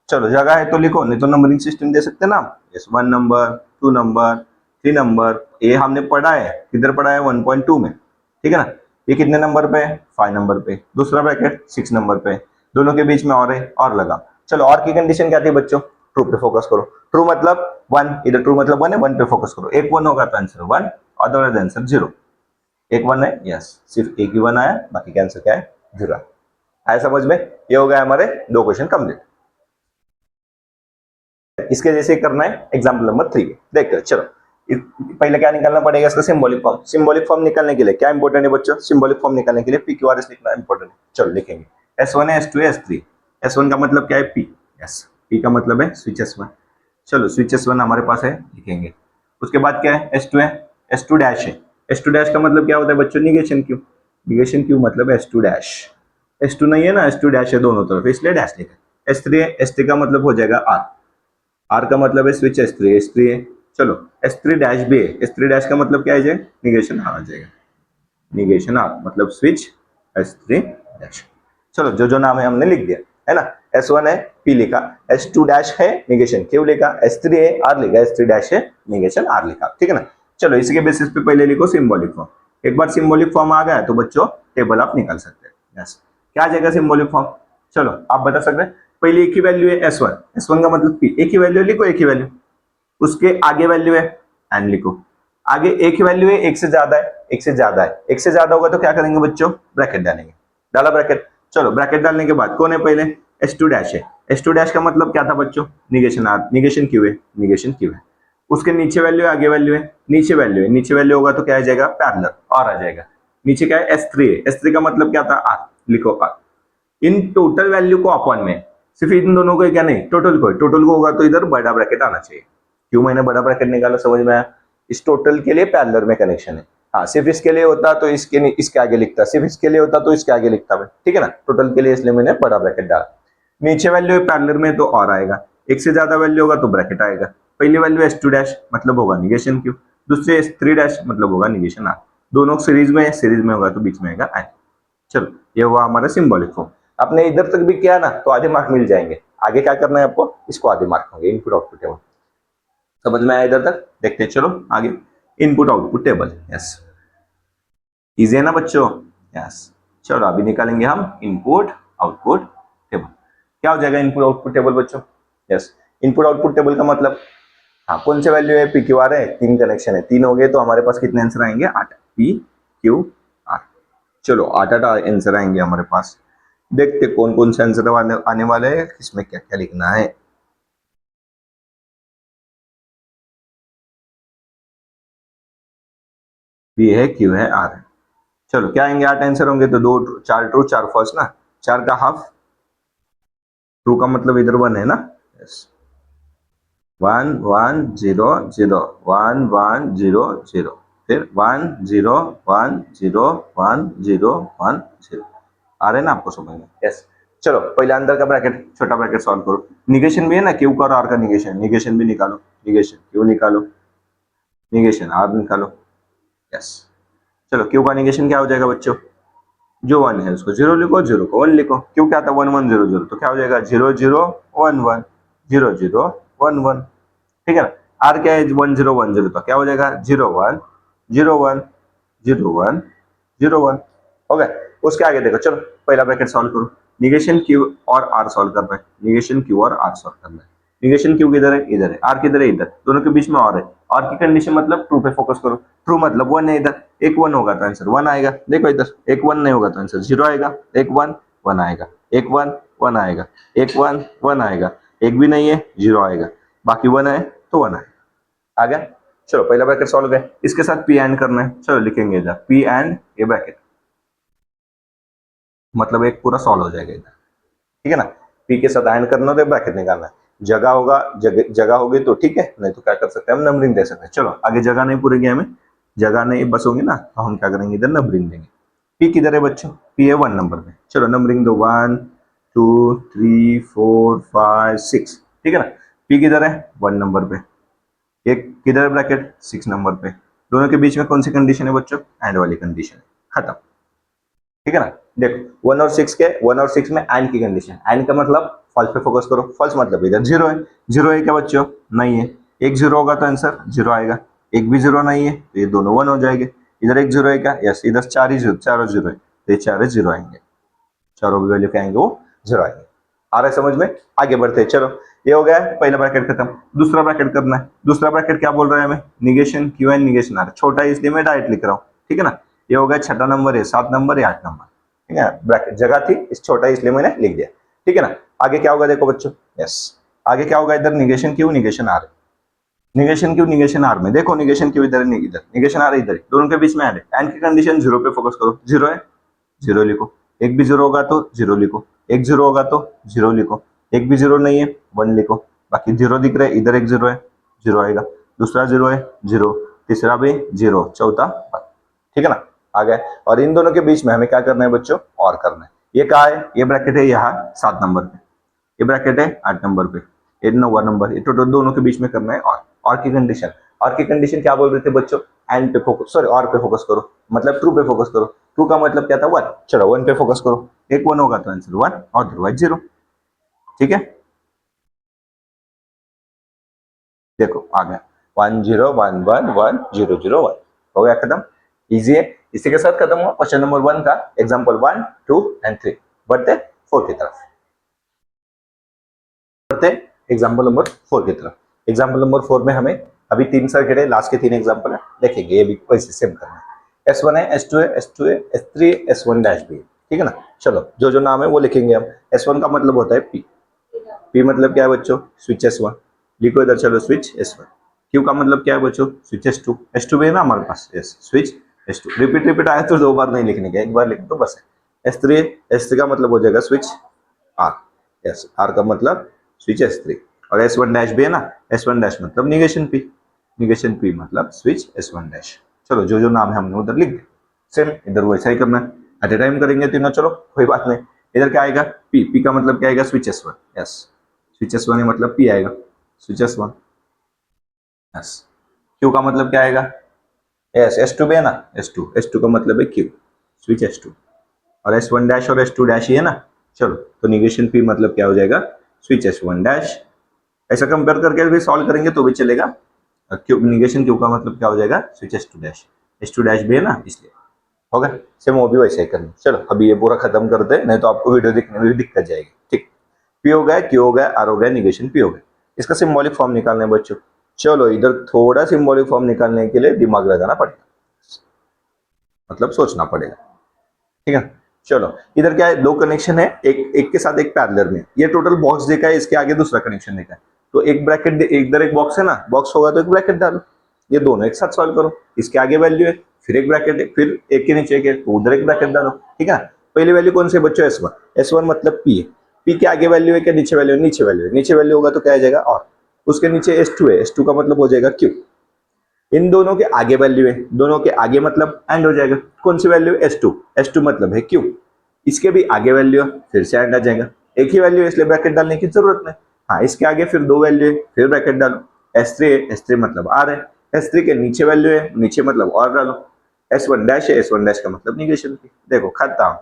[SPEAKER 1] चलो जगह है तो लिखो, नहीं तो नंबरिंग सिस्टम दे सकते ना। यस, 1 नंबर 2 नंबर 3 नंबर, ये हमने पढ़ा है, किधर पढ़ा है, 1.2 में, ठीक है ना। ये कितने नंबर पे है, 5 नंबर पे। दूसरा ब्रैकेट 6 नंबर पे, दोनों के बीच में और है, और लगा। चलो और की कंडीशन क्या थी बच्चों, ट्रू पे फोकस करो। ट्रू मतलब 1, इधर ट्रू मतलब 1 है, 1 पे फोकस करो। एक 1 होगा तो आंसर 1, अदरवाइज आंसर 0। एक 1 है, यस सिर्फ एक ही 1 आया, बाकी का आंसर क्या है, 0। आया समझ में, ये हो गया हमारे 2 क्वेश्चन कंप्लीट। इसके जैसे करना है एग्जाम्पल नंबर 3, देखते चलो। पहले क्या निकालना पड़ेगा, इसका सिंबॉलिक फॉर्म। सिंबॉलिक फॉर्म निकालने के लिए क्या इंपॉर्टेंट है बच्चों, सिंबॉलिक फॉर्म निकालने के लिए PQRS लिखना इंपॉर्टेंट है। चलो लिखेंगे, S1 है, S2 है, S3। S1 का मतलब क्या है, P, यस P का मतलब है स्विच S1। चलो स्विच S1 हमारे पास है, लिखेंगे। उसके बाद क्या है, S2 है, S2 डैश है। S2 डैश का मतलब क्या होता है बच्चों, निगेशन Q, निगेशन Q मतलब S2 डैश। S2 नहीं है ना, S2 डैश है दोनों तरफ, इसलिए डैश लिखा। S3 है, S3 का मतलब हो जाएगा R, आर का मतलब है स्विच S3, S3 है। चलो S3 डैश भी है, S3 डैश का मतलब क्या है, निगेशन आर आ जाएगा, निगेशन आर मतलब स्विच S3 डैश। चलो जो जो नाम है हमने लिख दिया है ना। S1 है P लिखा, S2 डैश है निगेशन Q लिखा, S3 है R लिखा, S3 डैश है निगेशन R लिखा, ठीक है ना। चलो इसके बेसिस पे पहले लिखो सिंबॉलिक फॉर्म। एक बार सिंबॉलिक फॉर्म आ गया तो बच्चों टेबल आप निकाल सकते हैं। यस, क्या आ जाएगा सिंबॉलिक फॉर्म? चलो आप बता सकते हैं। पहले एक ही वैल्यू है S1, S1 का मतलब P, एक ही वैल्यू लिखो, एक ही वैल्यू, उसके आगे वैल्यू है एन लिखो। आगे एक ही वैल्यू है, एक से ज्यादा है, एक से ज्यादा है, एक से ज्यादा होगा तो क्या करेंगे बच्चों? ब्रैकेट डालेंगे। डाला ब्रैकेट। चलो ब्रैकेट डालने के बाद कौन है पहले? S2 डैश है। S2 डैश का मतलब क्या था बच्चों? निगेशन R, निगेशन Q है, निगेशन Q है। उसके नीचे वैल्यू है, आगे वैल्यू है, नीचे वैल्यू है, नीचे वैल्यू होगा तो क्या आ जाएगा? पैरेलल और आ जाएगा। नीचे क्या है? S3 है, S3 का मतलब क्या था? R, लिखो R। इन टोटल वैल्यू को अपॉन में, सिर्फ इन दोनों को क्या नहीं, टोटल को, टोटल को होगा तो इधर बड़ा ब्रैकेट आना चाहिए। क्यों मैंने बड़ा ब्रैकेट निकाला, समझ में आया? इस टोटल के लिए पैरेलल में कनेक्शन है। हाँ, सिर्फ इसके लिए होता तो इसके आगे लिखता, सिर्फ इसके लिए होता तो इसके आगे लिखता मैं, ठीक है ना। टोटल के लिए इसलिए मैंने बड़ा ब्रैकेट डाला। नीचे वैल्यू है पैरेलल में तो और आएगा, एक से ज्यादा वैल्यू होगा तो ब्रैकेट आएगा। पहली वैल्यू S2 डैश मतलब होगा निगेशन Q, दूसरे S3 डैश मतलब होगा निगेशन R। दोनों सीरीज में, सीरीज में होगा तो बीच में आएगा I। चलो ये हुआ हमारा सिंबॉलिक फॉर्म। आपने इधर तक भी किया ना तो आधे मार्क मिल जाएंगे। आगे क्या करना है आपको? इसको आधे मार्क होंगे, इनपुट आउटपुट टेबल। समझ में आया इधर तक? देखते हैं चलो आगे। Input output table, yes, easy है ना बच्चों? यस। चलो अभी निकालेंगे हम इनपुट आउटपुट टेबल। क्या हो जाएगा इनपुट आउटपुट टेबल बच्चों? यस, इनपुट आउटपुट टेबल का मतलब, हाँ, कौन से वैल्यू है? P Q R है, तीन कनेक्शन है, तीन हो गए तो हमारे पास कितने आंसर आएंगे? 8, P Q R। चलो 8 आंसर आएंगे हमारे पास। देखते कौन कौन से आंसर आने वाले हैं, किसमें क्या क्या लिखना है। P है, Q है, R है। चलो क्या आएंगे? 8 आंसर होंगे तो 2 4 ट्रू 4 फॉल्स ना। 4 का हाफ, ट्रू का मतलब इधर 1 है ना। यस, 1 1 0 0 1 1 0 0, फिर 1 0 1 0 1 0 1 0। आ रहे ना आपको समझ में? यस। चलो पहले अंदर का ब्रैकेट, छोटा ब्रैकेट सॉल्व करो। निगेशन भी है ना, क्यू का और आर का निगेशन, निगेशन भी निकालो। निगेशन क्यू निकालो, निगेशन आर निकालो। यस। चलो क्यू का निगेशन क्या हो जाएगा बच्चों? जो 1 है उसको 0 लिखो, 0 को 1 लिखो। क्यू क्या था? 1 1 0 0, तो क्या हो जाएगा? 0 0 1 1 0 0 1 1, ठीक है ना। आर क्या है? 1 0 1 0, तो क्या हो जाएगा? 0 1 0 1 0 1 0 1। हो गया। उसके आगे देखो, चलो पहला ब्रैकेट सॉल्व करो। निगेशन क्यू और आर सॉल्व करना है, निगेशन क्यू और आर सॉल्व करना है। निगेशन क्यू किधर है? इधर है। आर किधर है? इधर। दोनों के बीच में और है। और की कंडीशन मतलब ट्रू पे फोकस करो। ट्रू मतलब 1 है, इधर एक 1 होगा तो आंसर 1 आएगा। देखो इधर एक 1 नहीं होगा तो आंसर 0 आएगा। एक 1 1 आएगा, एक 1 1 आएगा, एक 1 1 आएगा, एक भी नहीं है 0 आएगा, बाकी 1 है तो 1 आएगा। आ गया। चलो पहला ब्रैकेट सॉल्व है। इसके साथ पी एंड करना है। चलो लिखेंगे इधर पी एंड ये ब्रैकेट, मतलब एक पूरा सॉल्व हो जाएगा इधर, ठीक है ना। पी के साथ एंड करना तो ब्रैकेट निकालना है। जगह होगा, जगह होगी तो ठीक है, नहीं तो क्या कर सकते हैं हम? नंबरिंग दे सकते हैं। चलो आगे जगह नहीं पूरी हमें, जगह नहीं बस होगी ना, तो हम क्या करेंगे? इधर नंबरिंग देंगे। पी किधर है बच्चों? पी है 1 नंबर पे। चलो नंबरिंग दो, 1 2 3 4 5 6, ठीक है ना। पी किधर है? 1 नंबर पे। एक किधर है ब्रैकेट? 6 नंबर पे। दोनों के बीच में कौन सी कंडीशन है बच्चों? एंड वाली कंडीशन है। खत्म, ठीक है ना। देखो 1 और 6 के, 1 और 6 में एंड की कंडीशन। एंड का मतलब फॉल्स पे फोकस करो। फॉल्स मतलब इधर 0 है। 0 है क्या बच्चों? नहीं है। एक 0 होगा तो आंसर 0 आएगा। एक भी 0 नहीं है तो ये दोनों 1 हो जाएंगे। इधर एक 0 है क्या? यस, इधर 4 ही 0, चारों 0 है तो ये 4 0 आएंगे। चारों भी वैल्यू क्या आएंगे? वो 0 आएंगे। आ रहा है समझ में? आगे बढ़ते हैं। चलो ये हो गया है पहला ब्रैकेट खत्म। दूसरा ब्रैकेट करना है। दूसरा ब्रैकेट क्या बोल रहा है हमें? Negation q and negation r. छोटा है इसलिए मैं डायरेक्ट लिख रहा हूँ, ठीक है ना। ये हो गया 6 नंबर है, 7 नंबर है, 8 नंबर, ठीक है। ब्रैकेट जगह थी इस छोटा इसलिए मैंने लिख दिया, ठीक है ना। आगे क्या होगा देखो बच्चों, यस, आगे क्या होगा? इधर negation q negation r, negation q negation r में देखो, निगेशन क्यू इधर इधर, निगेशन आर इधर, दोनों के बीच में एंड है। एंड की कंडीशन 0 पे फोकस करो। 0 है, 0 लिखो। एक भी 0 होगा तो 0 लिखो, एक 0 होगा तो 0 लिखो, एक भी 0 नहीं है 1 लिखो, बाकी 0 दिख रहा है, इधर एक 0 है 0 आएगा, दूसरा 0 है 0, तीसरा भी 0, चौथा 1, ठीक है ना। आ गया। और इन दोनों के बीच में हमें क्या करना है बच्चों? और करना है। ये कहा है? ये ब्रैकेट है यहाँ 7 नंबर पे, ये ब्रैकेट है 8 नंबर पे, ये 9 नंबर, ये टोटल दोनों के बीच में करना है और की कंडीशन। और की कंडीशन क्या बोल रहे थे बच्चों? एंड पे फोकस, सॉरी और पे फोकस करो, मतलब ट्रू पे फोकस करो। टू का मतलब क्या था 1। चलो 1 पे फोकस करो, एक 1 होगा तो आंसर 1 और अदरवाइज 0। ठीक है, देखो आ गया 1 0 1 1 1 0 0 1। हो गया खत्म, इजी है। इसी के साथ खत्म हुआ क्वेश्चन नंबर 1 का। Example 1 2 and 3। बढ़ते 4 की तरफ, बढ़ते एग्जांपल नंबर 4 की तरफ। एग्जांपल नंबर 4 में हमें अभी 3 सर्किट है, लास्ट के 3 एग्जांपल है, देखेंगे ये भी वैसे सेम करना है। S1 है, S2 है, S2 है, S3 है, S1 डैश भी है। ठीक है ना, चलो जो जो नाम है वो लिखेंगे हम। S1 का मतलब होता है P। P मतलब क्या है बच्चों, स्विच S1। लिखो इधर, चलो स्विच S1। Q का मतलब क्या है बच्चों, स्विच S2। S2 भी है ना हमारे पास, yes switch S2। Repeat repeat आया तो 2 बार नहीं लिखने का, एक बार लिख तो बस है। S3, S3 का मतलब हो जाएगा स्विच R। यस, R का मतलब स्विच S3। और S1 डैश भी है ना, S1 डैश मतलब निगेशन P। निगेशन P मतलब स्विच S1 डैश। चलो जो जो नाम है हमने उधर लिख दिया, सेम इधर वैसा ही करना है। एट ए टाइम करेंगे तीनों, चलो कोई बात नहीं। इधर क्या आएगा, P। P का मतलब क्या आएगा, switch S1। Yes, switch S1 है मतलब P आएगा, स्विच S1। यस, Q का मतलब क्या आएगा, यस S2 भी है ना, S2। S2 का मतलब है Q, स्विच S2। और S1 डैश और S2 डैश ही है ना। चलो तो निगेशन P मतलब क्या हो जाएगा, स्विच S1 डैश। ऐसा कंपेयर करके भी सॉल्व करेंगे तो भी चलेगा। क्यू निगेशन क्यू का मतलब क्या हो जाएगा, switch S2 dash. S2 dash भी है ना इसलिए। हो गया, सेम वो भी वैसे ही करना। चलो अभी ये पूरा खत्म करते हैं, नहीं तो आपको वीडियो देखने में भी दिक्कत जाएगी। ठीक, P हो गया, Q हो गया, R हो गया, निगेशन P हो गया। इसका सिंबॉलिक फॉर्म निकालना है बच्चों। चलो इधर थोड़ा सिंबॉलिक फॉर्म निकालने के लिए दिमाग लगाना पड़ेगा, मतलब सोचना पड़ेगा। ठीक है, चलो इधर क्या है, दो कनेक्शन है, एक एक के साथ एक पैरेलल में। ये टोटल बॉक्स देखा है, इसके आगे दूसरा कनेक्शन देखा है। तो एक ब्रैकेट इधर एक बॉक्स है ना, बॉक्स होगा तो एक ब्रैकेट डालो। ये दोनों एक साथ सॉल्व करो। इसके आगे वैल्यू है, फिर एक ब्रैकेट है, फिर एक के नीचे एक है, तो उधर एक ब्रैकेट डालो। ठीक है, पहली वैल्यू कौन सी है बच्चों, S1। S1 मतलब P है। P के आगे वैल्यू है क्या, नीचे वैल्यू है, नीचे वैल्यू है। नीचे वैल्यू होगा तो क्या आ जाएगा, और उसके नीचे S2 है। S2 का मतलब हो जाएगा Q। इन दोनों के आगे वैल्यू है, दोनों के आगे मतलब एंड हो जाएगा। कौन सी वैल्यू, S2। S2 मतलब है Q। इसके भी आगे वैल्यू है, फिर से एंड आ जाएगा। एक ही वैल्यू है इसलिए ब्रैकेट डालने की जरूरत नहीं। हाँ, इसके आगे फिर दो वैल्यू है, फिर ब्रैकेट डालो। S3 है, S3 मतलब R है। S3 के नीचे वैल्यू है, नीचे मतलब और डालो। S1 डैश है, S1 डैश का मतलब निगेशन की। देखो खत्म,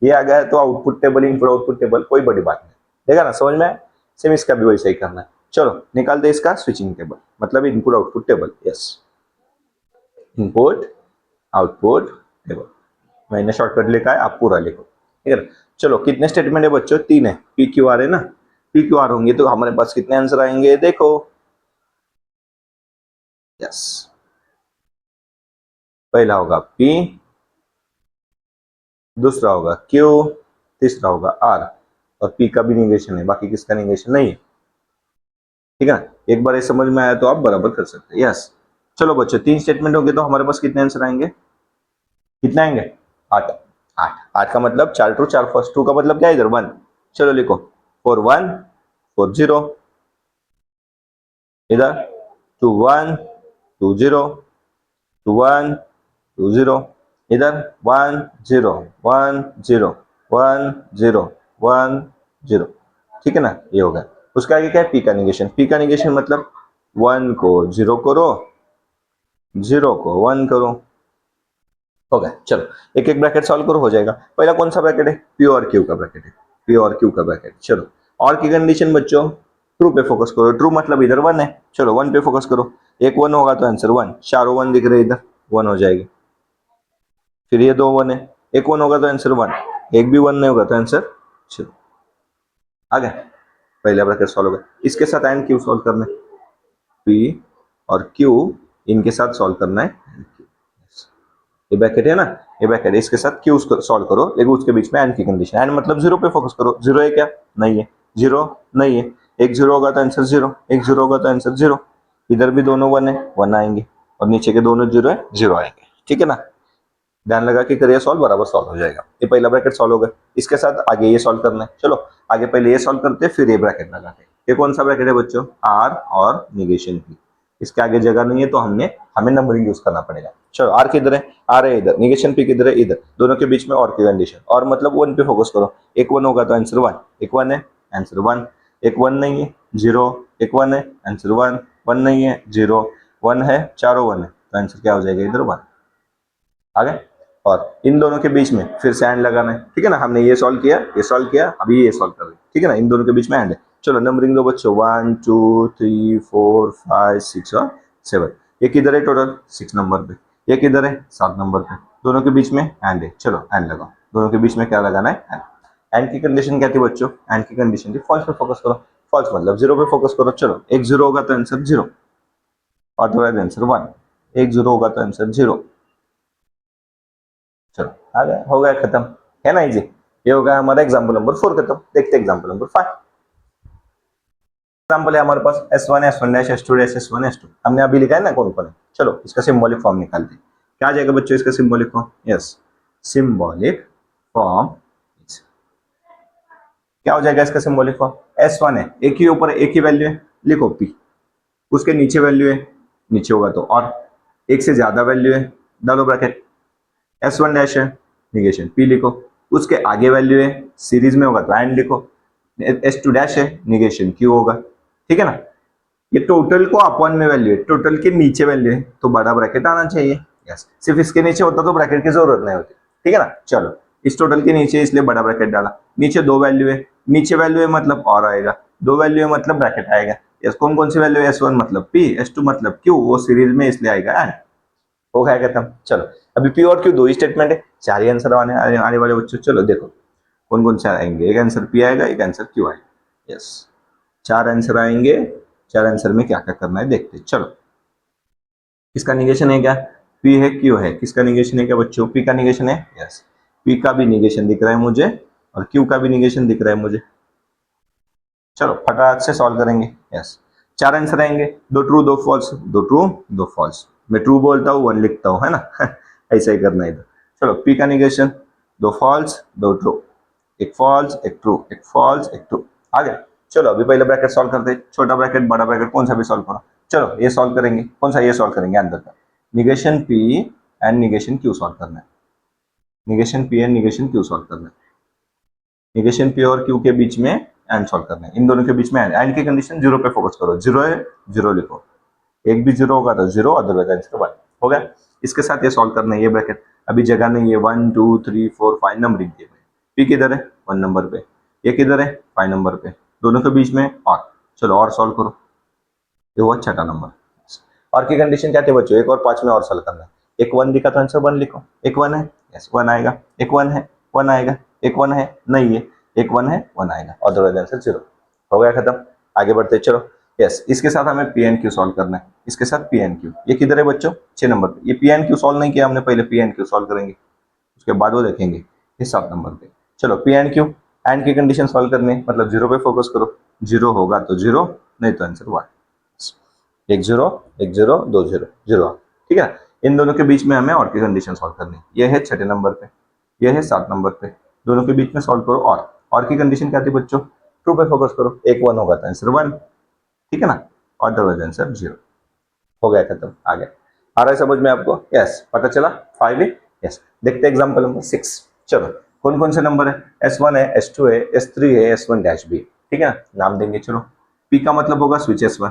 [SPEAKER 1] ये आ गया तो output table, input output table, कोई बड़ी बात नहीं। देखा ना, समझ में आया। सेम इसका भी वैसा ही करना है। चलो निकाल दे इसका स्विचिंग टेबल, मतलब input output table. Yes, input output table. मैंने शॉर्टकट लिखा है, आप पूरा लिखो। ठीक है ना? चलो कितने स्टेटमेंट है बच्चों, 3 है। पी क्यू आर है ना, पी क्यू आर होंगे तो हमारे पास कितने आंसर आएंगे, देखो। यस, पहला होगा पी, दूसरा होगा क्यू, तीसरा होगा आर। और पी का भी निगेशन है, बाकी किसका निगेशन नहीं है। ठीक है ना, एक बार ये समझ में आया तो आप बराबर कर सकते हैं। यस, चलो बच्चों 3 स्टेटमेंट होंगे तो हमारे पास कितने आंसर आएंगे, कितने आएंगे, 8। 8, 8 का मतलब 4 ट्रू 4 फॉल्स। ट्रू का मतलब क्या है, इधर 1। चलो लिखो 4 1 4 0, इधर 2 1 2 0 2 1 2 0, इधर 1 0 1 0 1 0 1 0। ठीक है ना, ये हो गया। उसका आगे क्या है, पी का निगेशन। पी का निगेशन मतलब 1 को 0 करो, 0 को 1 करो। हो गया, चलो एक एक ब्रैकेट सॉल्व करो, हो जाएगा। पहला कौन सा ब्रैकेट है, पी और क्यू का ब्रैकेट है। पी और क्यू का ब्रैकेट। चलो और की कंडीशन बच्चों, ट्रू पे फोकस करो। ट्रू मतलब इधर 1 है, चलो 1 पे फोकस करो। एक 1 होगा तो आंसर 1, चारों 1 दिख रहे इधर, 1 हो जाएगी। फिर ये 2 1 है, एक 1 होगा तो आंसर 1, एक भी 1 नहीं होगा तो आंसर। चलो आ गया, पहला ब्रैकेट सॉल्व हो गया। इसके साथ एंड क्यू सॉल्व करना है, पी और क्यू इनके साथ सॉल्व करना है। ये ब्रैकेट है ना, ये ब्रैकेट है, इसके साथ क्यू सॉल्व करो, लेकिन उसके बीच में एंड की कंडीशन। एंड मतलब 0 पे फोकस करो। 0 है क्या, नहीं है। 0 नहीं है, एक 0 होगा तो आंसर 0, एक 0 होगा तो आंसर 0। इधर भी दोनों 1 है, 1 आएंगे, और नीचे के दोनों 0 है, 0 आएंगे। ठीक है ना, ध्यान लगा के करिए सॉल्व, बराबर सॉल्व हो जाएगा। ये पहला ब्रैकेट सॉल्व हो गया। इसके साथ आगे ये सॉल्व करना है। चलो आगे पहले ये सॉल्व करते हैं, फिर ये ब्रैकेट लगाते हैं। ये कौन सा ब्रैकेट है बच्चों, आर और निगेशन की। इसके आगे जगह नहीं है तो हमें नंबरिंग यूज करना पड़ेगा। चलो आर किधर है, आर है इधर, निगेशन पी किधर है, इधर। दोनों के बीच में और की कंडीशन, और मतलब 1 पे फोकस करो। एक 1 होगा तो आंसर 1, एक 1 है आंसर 1, एक 1 नहीं है 0, एक 1 है आंसर 1, 1 नहीं है 0, 1 है, चारों 1 है तो आंसर क्या हो जाएगा इधर 1। आ गए, और इन दोनों के बीच में फिर से एंड लगाना है, ठीक है ना। हमने ये सॉल्व किया, अभी ये सॉल्व कर रहे हैं, ठीक है ना। इन दोनों के बीच में एंड है। चलो नंबरिंग दो बच्चों, 1 2 3 4 5 6 और 7। ये किधर है टोटल? 6 नंबर पे। ये किधर है? 7 नंबर पे। दोनों के बीच में एंड है। चलो एंड लगाओ। दोनों के बीच में क्या लगाना है? एंड। एंड की कंडीशन क्या थी बच्चों? एंड की कंडीशन थी फॉल्स पे फोकस करो। फॉल्स मतलब जीरो पे फोकस करो। चलो एक जीरो होगा तो आंसर जीरो, और अदरवाइज आंसर 1। एक जीरो होगा तो आंसर 0। चलो आ गया, हो गया, खत्म, है ना इजी। ये होगा हमारा एग्जाम्पल नंबर 4 खत्म। देखते एग्जाम्पल नंबर 5। एग्जाम्पल है हमारे पास S1 S1 dash S2 dash S1 S2। हमने अभी लिखा है ना कौन कौन है। चलो इसका सिंबॉलिक फॉर्म निकालते हैं। क्या आ जाएगा बच्चों इसका symbolic form? Yes, symbolic form. क्या हो जाएगा इसका सिंबॉलिक फॉर्म? S1 है, एक ही ऊपर एक ही वैल्यू है, लिखो P। उसके नीचे वैल्यू है, नीचे होगा तो और, एक से ज्यादा वैल्यू है, डालो ब्रैकेट। S1 डैश है, निगेशन P लिखो। उसके आगे वैल्यू है, सीरीज में होगा तो एंड लिखो। S2 डैश है, निगेशन Q होगा, ठीक है ना। ये टोटल को अपॉन में वैल्यू है, टोटल के नीचे वैल्यू है तो बड़ा ब्रैकेट आना चाहिए। यस, सिर्फ इसके नीचे होता तो ब्रैकेट की जरूरत नहीं होती, ठीक है ना। चलो इस टोटल के नीचे इसलिए बड़ा ब्रैकेट डाला। नीचे दो वैल्यू है, नीचे वैल्यू है मतलब और आएगा, दो वैल्यू है मतलब ब्रैकेट आएगा। यस, कौन कौन सी वैल्यू है? S1 मतलब P, S2 मतलब Q, वो सीरीज में इसलिए आएगा एंड। हो गया खत्म। चलो अभी P और Q दो ही स्टेटमेंट है, चार ही आंसर आने वाले बच्चों। चलो देखो कौन कौन से आएंगे। एक आंसर P आएगा, एक आंसर Q आएगा। यस, चार आंसर आएंगे। चार आंसर में क्या क्या करना है देखते। चलो इसका निगेशन है क्या? P है, Q है। किसका निगेशन है क्या बच्चों? P का निगेशन है। यस, P का भी निगेशन दिख रहा है मुझे और Q का भी निगेशन दिख रहा है मुझे। चलो फटाक से सॉल्व करेंगे। यस, चार आंसर आएंगे, दो ट्रू दो फॉल्स, दो ट्रू दो फॉल्स। मैं ट्रू बोलता हूँ, वन लिखता हूँ, है ना। ऐसा ही करना है इधर। चलो P का निगेशन, दो फॉल्स दो ट्रू, एक फॉल्स एक ट्रू, एक फॉल्स एक ट्रू। आ गया। चलो अभी पहले ब्रैकेट सॉल्व करते हैं, छोटा ब्रैकेट बड़ा ब्रैकेट कौन सा भी सॉल्व करो। चलो ये सॉल्व करेंगे, कौन सा? ये सॉल्व करेंगे अंदर का। Negation P and negation Q solve करना है। Negation P and negation Q solve करना है। निगेशन P और Q के बीच में एंड सॉल्व करना है। इन दोनों के बीच में एंड की कंडीशन जीरो पे फोकस करो। जीरो है, जीरो लिखो। एक भी जीरो होगा तो जीरो, अदरवाइज आंसर 1। हो गया। इसके साथ ये सॉल्व करना है। ये ब्रैकेट अभी जगह नहीं है, 1 2 3 4 5 नंबरिंग दिए हुए। P किधर है? 1 नंबर पे। ये किधर है? 5 नंबर पे। दोनों के बीच में और। चलो और सॉल्व करो। ये हुआ छठा नंबर। और की कंडीशन क्या थी बच्चों? एक और 5 में और सॉल्व करना है। एक 1 दिखा तो आंसर 1 लिखो। एक 1 है, यस 1 आएगा। एक 1 है, 1 आएगा। एक 1 है, नहीं है। एक 1 है, 1 आएगा, अदरवाइज आंसर 0। हो गया खत्म। आगे बढ़ते चलो। यस, इसके साथ हमें P एंड Q सॉल्व करना है। इसके साथ P एंड Q। ये किधर है बच्चों? 6 नंबर पे। ये P एंड Q सॉल्व नहीं किया हमने, पहले P एंड Q सॉल्व करेंगे, उसके बाद वो देखेंगे। ये 7 नंबर पे। चलो P एंड Q, एंड की कंडीशन सॉल्व करनी है, मतलब जीरो पे फोकस करो। जीरो होगा तो जीरो, नहीं तो आंसर 1। एक जीरो, एक जीरो, दो जीरो, जीरो, ठीक है। इन दोनों के बीच में हमें और की कंडीशन सॉल्व करनी है। ये है छठे नंबर पे, ये है 7 नंबर पे। दोनों के बीच में सॉल्व करो। और की कंडीशन क्या थी बच्चों? ट्रू पे फोकस करो। एक 1 होगा तो आंसर 1, ठीक है ना, और अदरवाइज आंसर 0। हो गया खत्म। आ गया। आ रहा है समझ में आपको? यस, पता चला 5 है। यस, देखते एग्जांपल नंबर 6। चलो कौन कौन से नंबर है? S1 है, S2 है, S3 है, S1 डैश बी, ठीक है ना। नाम देंगे। चलो P का मतलब होगा स्विच S1।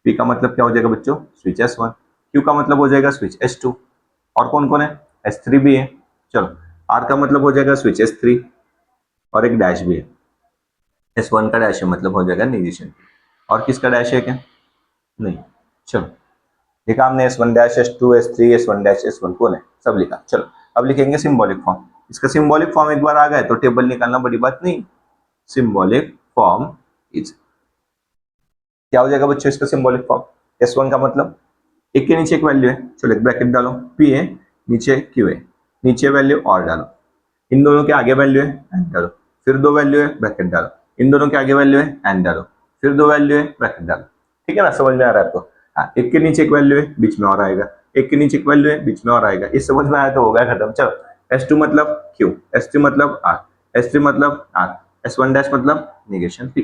[SPEAKER 1] P का मतलब क्या हो जाएगा बच्चों? Switch S1। Q का मतलब हो जाएगा स्विच S2। और कौन कौन है? S3 भी है। चलो R का मतलब हो जाएगा स्विच S3 और एक डैश भी है। S1 का डैश है मतलब हो जाएगा निगेशन। और किसका डैश है क्या? नहीं। चलो लिखा हमने S1 dash S2 S3 S1 dash S1, कौन है? सब लिखा। चलो अब लिखेंगे सिंबॉलिक फॉर्म। इसका सिंबॉलिक फॉर्म एक बार आ गया तो टेबल निकालना बड़ी बात नहीं। सिंबॉलिक फॉर्म इज, क्या हो जाएगा बच्चों इसका सिंबॉलिक फॉर्म? S1 का मतलब एक के नीचे एक वैल्यू है। चलो एक ब्रैकेट डालो, P है, नीचे Q है, नीचे वैल्यू और डालो। इन दोनों के आगे वैल्यू है, एंड डालो। फिर दो वैल्यू है, ब्रैकेट डालो। इन दोनों के आगे वैल्यू है, एंड डालो। फिर दो वैल्यू है, ब्रैकेट डालो। ठीक है ना, समझ में आ रहा है आपको? हाँ, एक के नीचे एक वैल्यू है, बीच में और आएगा। एक के नीचे एक वैल्यू है, बीच में और आएगा। इस समझ में आया तो हो गया खत्म। चलो S2 मतलब Q, S3 मतलब R, S3 मतलब R, S1 डैश मतलब निगेशन P।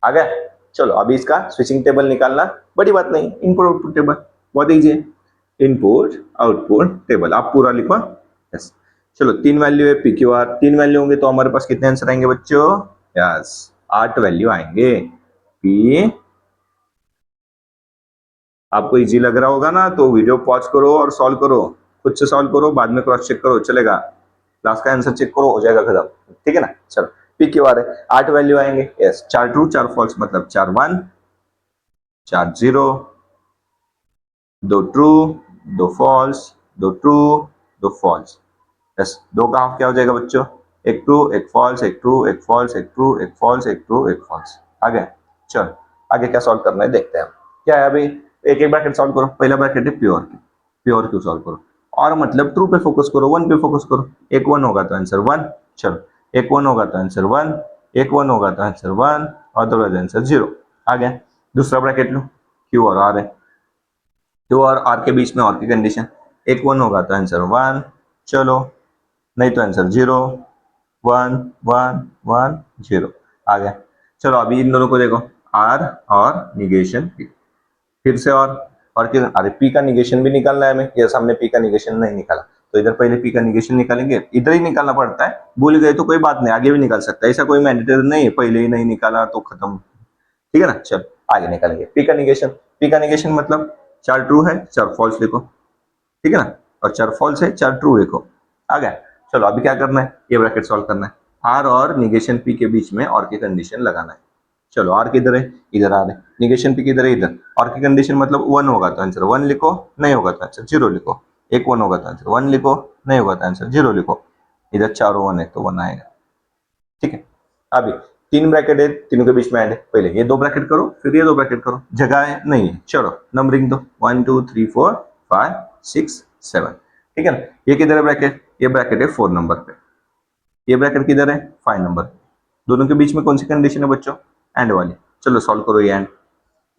[SPEAKER 1] आ गया। चलो अभी इसका स्विचिंग टेबल निकालना बड़ी बात नहीं। इनपुट आउटपुट टेबल बहुत ईजी है। इनपुट आउटपुट टेबल आप पूरा लिखो। यस, चलो तीन वैल्यू है पी क्यू आर। तीन वैल्यू होंगे तो हमारे पास कितने आंसर आएंगे बच्चों? यस, 8 वैल्यू आएंगे। पी, आपको इजी लग रहा होगा ना तो वीडियो पॉज करो और सॉल्व करो। खुद से सॉल्व करो, बाद में क्रॉस चेक करो, चलेगा। लास्ट का आंसर चेक करो, हो जाएगा खत्म, ठीक है ना। चलो पी क्यू आर है, 8 वैल्यू आएंगे, यस। 4 ट्रू 4 फॉल्स मतलब 4 1 4 0, 2 true 2 false, 2 true 2 false, yes. 2 का हाफ क्या हो जाएगा बच्चों, एक ट्रू एक फॉल्स, एक ट्रू एक फॉल्स, एक ट्रू एक फॉल्स, एक ट्रू एक फॉल्स। आगे चलो, आगे क्या सॉल्व करना है देखते हैं। क्या है अभी, एक एक ब्रैकेट सॉल्व करो। पहला ब्रैकेट है pure Q, pure Q solve करो, और मतलब ट्रू पे फोकस करो, 1 पे फोकस करो। एक 1 होगा तो आंसर 1, चलो एक 1 होगा तो आंसर 1, एक 1 होगा तो आंसर 1, और अदरवाइज आंसर 0। आ गया। दूसरा ब्रैकेट लो, क्यू और आर है, क्यू और आर के बीच में और की कंडीशन, एक 1 होगा तो आंसर 1, चलो नहीं तो आंसर 0, 1 1 1 0। आ गया। चलो अभी इन दोनों को देखो, आर और निगेशन पी, फिर से और क्या, अरे पी का निगेशन भी निकालना है हमें, ये सामने पी का निगेशन नहीं निकाला, तो इधर पहले पी का निगेशन निकालेंगे, इधर ही निकालना पड़ता है, भूल गए तो कोई बात नहीं, आगे भी निकाल सकता है, ऐसा कोई मैंडेटरी नहीं है, पहले ही नहीं निकाला तो खत्म, ठीक है ना। चल आगे निकालेंगे पी का निगेशन। पी का निगेशन मतलब 4 ट्रू है 4 फॉल्स लिखो, ठीक है ना, और 4 फॉल्स है 4 ट्रू लिखो। आ गया। चलो अभी क्या करना है, ये ब्रैकेट सॉल्व करना है, आर और निगेशन पी के बीच में और की कंडीशन लगाना है। चलो आर किधर है, इधर आ रहे, निगेशन पी किधर है, इधर। और की कंडीशन मतलब 1 होगा तो आंसर 1 लिखो, नहीं होगा तो आंसर 0 लिखो। एक 1 होगा तो आंसर 1 लिखो, नहीं होगा तो आंसर 0 लिखो। इधर चारों 1 है तो 1 आएगा, ठीक है। अभी 3 ब्रैकेट है, तीनों के बीच में ऐड है, पहले ये 2 ब्रैकेट करो, फिर ये 2 ब्रैकेट करो, जगह है नहीं है, चलो नंबरिंग दो, 1 2 3 4 5 6 7, ठीक है ना। ये किधर है ब्रैकेट, ये ब्रैकेट है 4 नंबर पे, ये ब्रैकेट किधर है 5 नंबर पे। दोनों के बीच में कौन सी कंडीशन है बच्चों, एंड वाली। चलो सॉल्व करो ये एंड,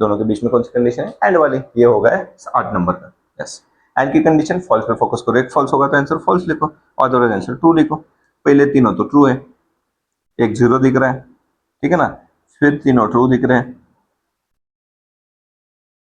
[SPEAKER 1] दोनों के बीच में कौन सी कंडीशन है, एंड वाली, ये हो गया 8 नंबर का, यस। एंड की कंडीशन फॉल्स पे फोकस करो, एक फॉल्स होगा तो आंसर फॉल्स लिखो, और अदरवाइज आंसर ट्रू लिखो। पहले तीनों तो ट्रू है, एक 0 दिख रहा है, ठीक है ना, फिर तीनों ट्रू दिख रहे हैं,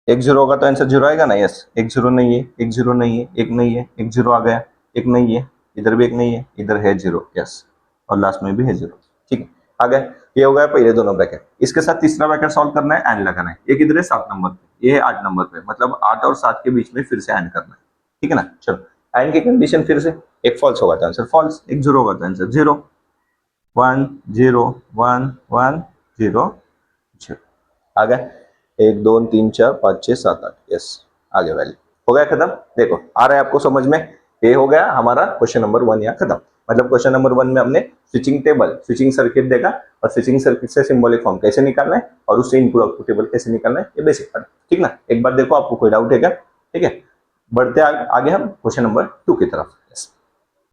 [SPEAKER 1] एक 0 होगा तो आंसर 0 आएगा ना, यस। एक 0 नहीं है, एक 0 नहीं है, एक नहीं है, एक 0 आ गया, एक नहीं है, इधर भी एक नहीं है, इधर है 0, यस, और लास्ट में भी है 0, ठीक है। आ गया। ये हो गया पहले दोनों ब्रैकेट। इसके साथ तीसरा ब्रैकेट सॉल्व करना है, एंड लगाना है। ये किधर है 7 नंबर पे, ये है 8 नंबर पे, मतलब 8 और 7 के बीच में फिर से एंड करना है, ठीक है ना। चलो एंड की कंडीशन फिर से, एक फॉल्स होगा तो आंसर फॉल्स, एक 0 होगा तो आंसर 0, 1 0 1 1 0 0। आ गया। 1 2 3 4 5 6 7 8, यस, आगे वैल्यू हो गया खत्म। देखो आ रहा है आपको समझ में, ये हो गया हमारा क्वेश्चन नंबर 1 यहाँ खत्म। मतलब क्वेश्चन नंबर 1 में हमने स्विचिंग टेबल, स्विचिंग सर्किट देखा, और स्विचिंग सर्किट से सिंबॉलिक फॉर्म कैसे निकालना है, और उससे इनपुट आउटपुट टेबल कैसे निकालना है, ये बेसिक पढ़ा, ठीक ना। एक बार देखो, आपको कोई डाउट है क्या, ठीक है। बढ़ते आगे हम क्वेश्चन नंबर 2 की तरफ।